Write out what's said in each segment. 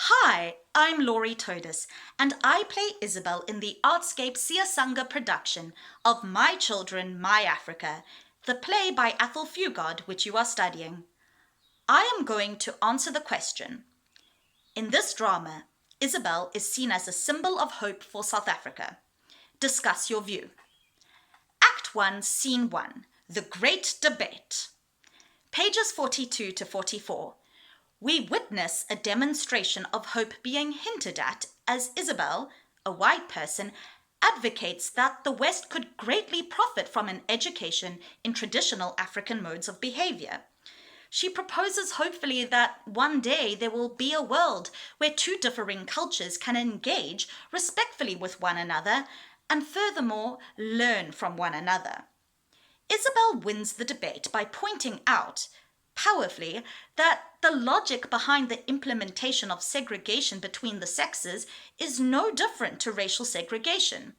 Hi, I'm Laurie Todis, and I play Isabel in the Artscape Siasanga production of My Children, My Africa, the play by Athol Fugard, which you are studying. I am going to answer the question. In this drama, Isabel is seen as a symbol of hope for South Africa. Discuss your view. Act 1, Scene 1, The Great Debate. Pages 42 to 44. We witness a demonstration of hope being hinted at as Isabel, a white person, advocates that the West could greatly profit from an education in traditional African modes of behavior. She proposes hopefully that one day there will be a world where two differing cultures can engage respectfully with one another and furthermore learn from one another. Isabel wins the debate by pointing out powerfully that the logic behind the implementation of segregation between the sexes is no different to racial segregation.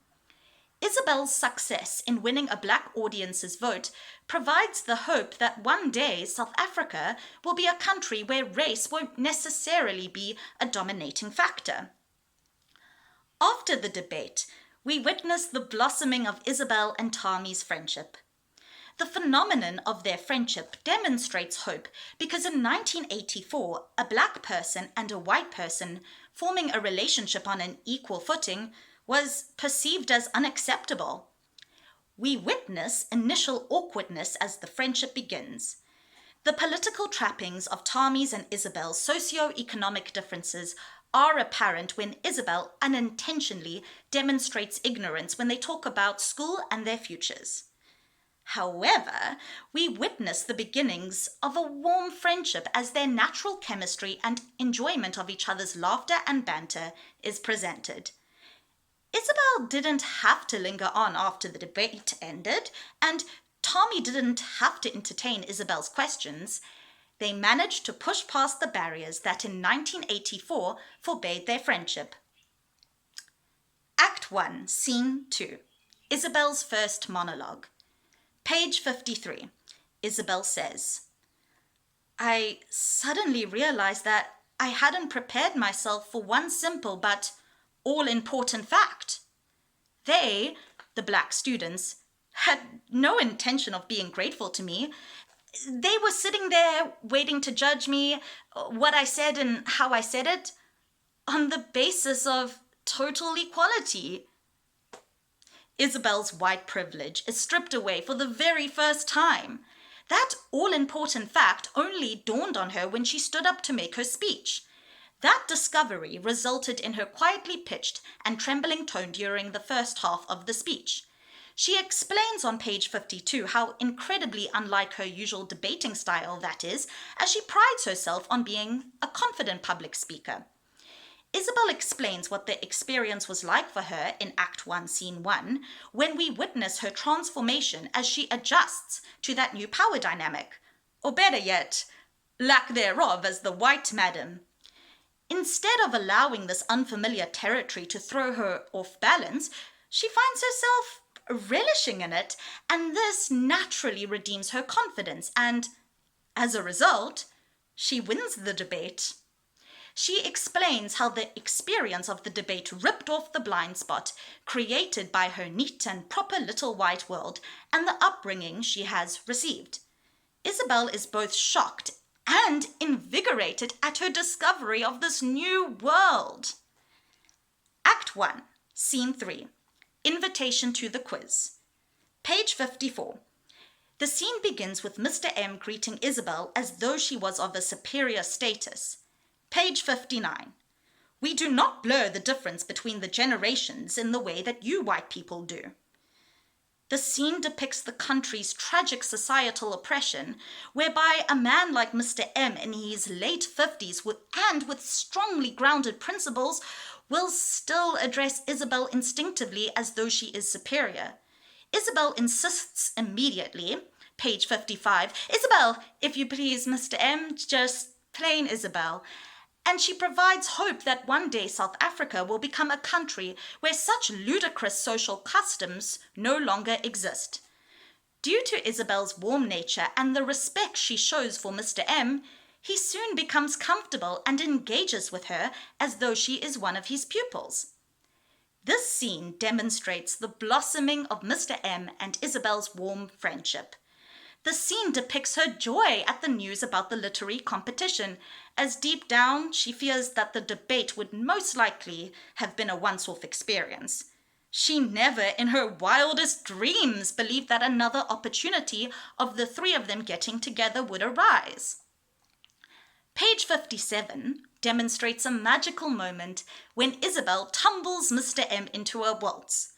Isabel's success in winning a black audience's vote provides the hope that one day South Africa will be a country where race won't necessarily be a dominating factor. After the debate, we witness the blossoming of Isabel and Tommy's friendship. The phenomenon of their friendship demonstrates hope because in 1984, a black person and a white person forming a relationship on an equal footing was perceived as unacceptable. We witness initial awkwardness as the friendship begins. The political trappings of Tommy's and Isabel's socio-economic differences are apparent when Isabel unintentionally demonstrates ignorance when they talk about school and their futures. However, we witness the beginnings of a warm friendship as their natural chemistry and enjoyment of each other's laughter and banter is presented. Isabel didn't have to linger on after the debate ended, and Tommy didn't have to entertain Isabel's questions. They managed to push past the barriers that in 1984 forbade their friendship. Act 1, Scene 2, Isabel's first monologue. Page 53. Isabel says, I suddenly realized that I hadn't prepared myself for one simple but all-important fact. They, the black students, had no intention of being grateful to me. They were sitting there waiting to judge me, what I said and how I said it, on the basis of total equality. Isabel's white privilege is stripped away for the very first time. That all-important fact only dawned on her when she stood up to make her speech. That discovery resulted in her quietly pitched and trembling tone during the first half of the speech. She explains on page 52 how incredibly unlike her usual debating style that is, as she prides herself on being a confident public speaker. Isabel explains what the experience was like for her in Act 1, Scene 1, when we witness her transformation as she adjusts to that new power dynamic, or better yet, lack thereof as the white madam. Instead of allowing this unfamiliar territory to throw her off balance, she finds herself relishing in it, and this naturally redeems her confidence, and, as a result, she wins the debate. She explains how the experience of the debate ripped off the blind spot created by her neat and proper little white world and the upbringing she has received. Isabel is both shocked and invigorated at her discovery of this new world. Act 1, Scene 3, Invitation to the Quiz. Page 54. The scene begins with Mr. M greeting Isabel as though she was of a superior status. Page 59. We do not blur the difference between the generations in the way that you white people do. The scene depicts the country's tragic societal oppression, whereby a man like Mr. M in his late 50s with strongly grounded principles will still address Isabel instinctively as though she is superior. Isabel insists immediately, page 55, Isabel, if you please, Mr. M, just plain Isabel. And she provides hope that one day South Africa will become a country where such ludicrous social customs no longer exist. Due to Isabel's warm nature and the respect she shows for Mr. M, He soon becomes comfortable and engages with her as though she is one of his pupils. This scene demonstrates the blossoming of Mr. M and Isabel's warm friendship. The scene depicts her joy at the news about the literary competition, as deep down she fears that the debate would most likely have been a once-off experience. She never in her wildest dreams believed that another opportunity of the three of them getting together would arise. Page 57 demonstrates a magical moment when Isabel tumbles Mr. M into a waltz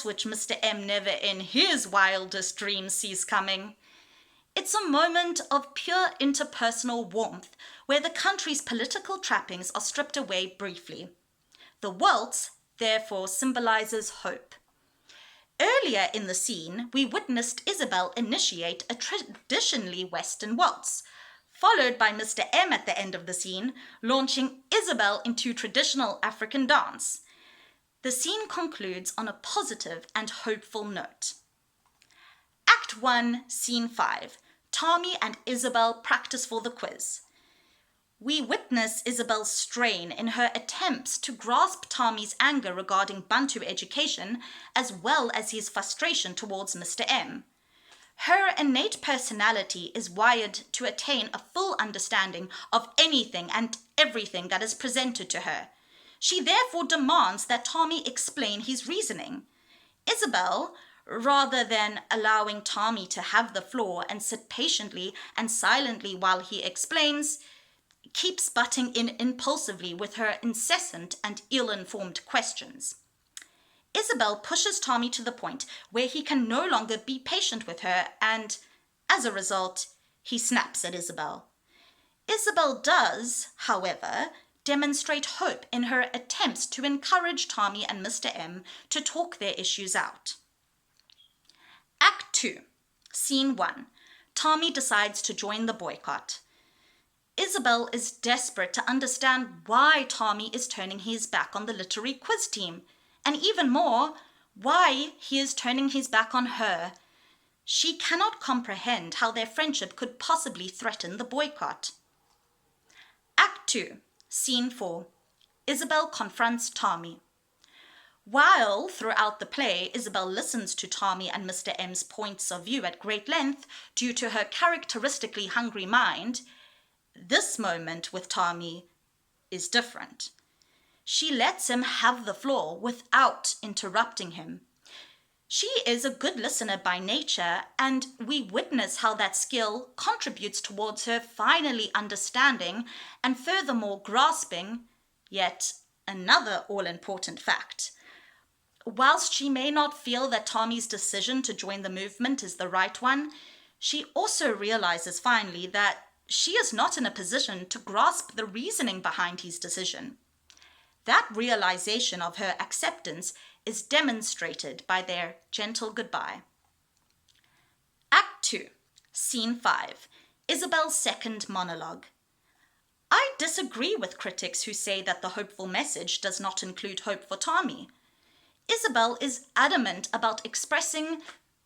which Mr. M never in his wildest dreams sees coming. It's a moment of pure interpersonal warmth where the country's political trappings are stripped away briefly. The waltz, therefore, symbolizes hope. Earlier in the scene, we witnessed Isabel initiate a traditionally Western waltz, followed by Mr. M at the end of the scene, launching Isabel into traditional African dance. The scene concludes on a positive and hopeful note. Act 1, Scene 5. Tommy and Isabel practice for the quiz. We witness Isabel's strain in her attempts to grasp Tommy's anger regarding Bantu education, as well as his frustration towards Mr. M. Her innate personality is wired to attain a full understanding of anything and everything that is presented to her. She therefore demands that Tommy explain his reasoning. Isabel, rather than allowing Tommy to have the floor and sit patiently and silently while he explains, keeps butting in impulsively with her incessant and ill-informed questions. Isabel pushes Tommy to the point where he can no longer be patient with her and, as a result, he snaps at Isabel. Isabel does, however, demonstrate hope in her attempts to encourage Tommy and Mr. M to talk their issues out. Act 2, Scene 1. Tommy decides to join the boycott. Isabel is desperate to understand why Tommy is turning his back on the literary quiz team, and even more, why he is turning his back on her. She cannot comprehend how their friendship could possibly threaten the boycott. Act 2, Scene 4. Isabel confronts Tommy. While, throughout the play, Isabel listens to Tommy and Mr. M's points of view at great length due to her characteristically hungry mind, this moment with Tommy is different. She lets him have the floor without interrupting him. She is a good listener by nature, and we witness how that skill contributes towards her finally understanding and furthermore grasping yet another all-important fact. Whilst she may not feel that Tommy's decision to join the movement is the right one, she also realizes finally that she is not in a position to grasp the reasoning behind his decision. That realization of her acceptance is demonstrated by their gentle goodbye. Act 2, Scene 5, Isabel's second monologue. I disagree with critics who say that the hopeful message does not include hope for Tommy. Isabel is adamant about expressing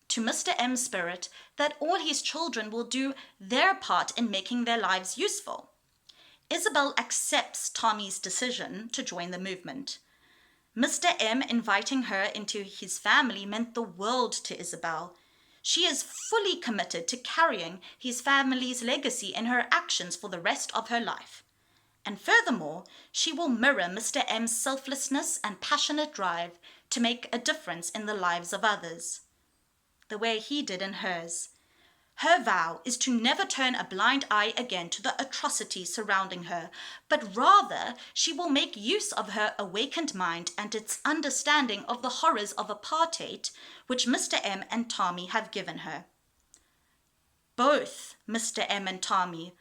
to Mr. M's spirit that all his children will do their part in making their lives useful. Isabel accepts Tommy's decision to join the movement. Mr. M inviting her into his family meant the world to Isabel. She is fully committed to carrying his family's legacy in her actions for the rest of her life. And furthermore, she will mirror Mr. M's selflessness and passionate drive to make a difference in the lives of others, the way he did in hers. Her vow is to never turn a blind eye again to the atrocities surrounding her, but rather she will make use of her awakened mind and its understanding of the horrors of apartheid which Mr. M and Tommy have given her. Both Mr. M and Tommy,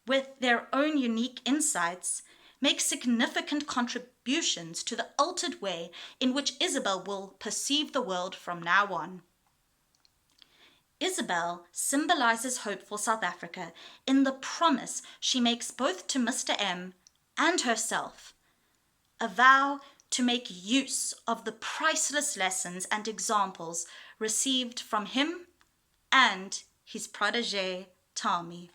with their own unique insights, make significant contributions to the altered way in which Isabel will perceive the world from now on. Isabel symbolizes hope for South Africa in the promise she makes both to Mr. M and herself, a vow to make use of the priceless lessons and examples received from him and his protégé, Tommy.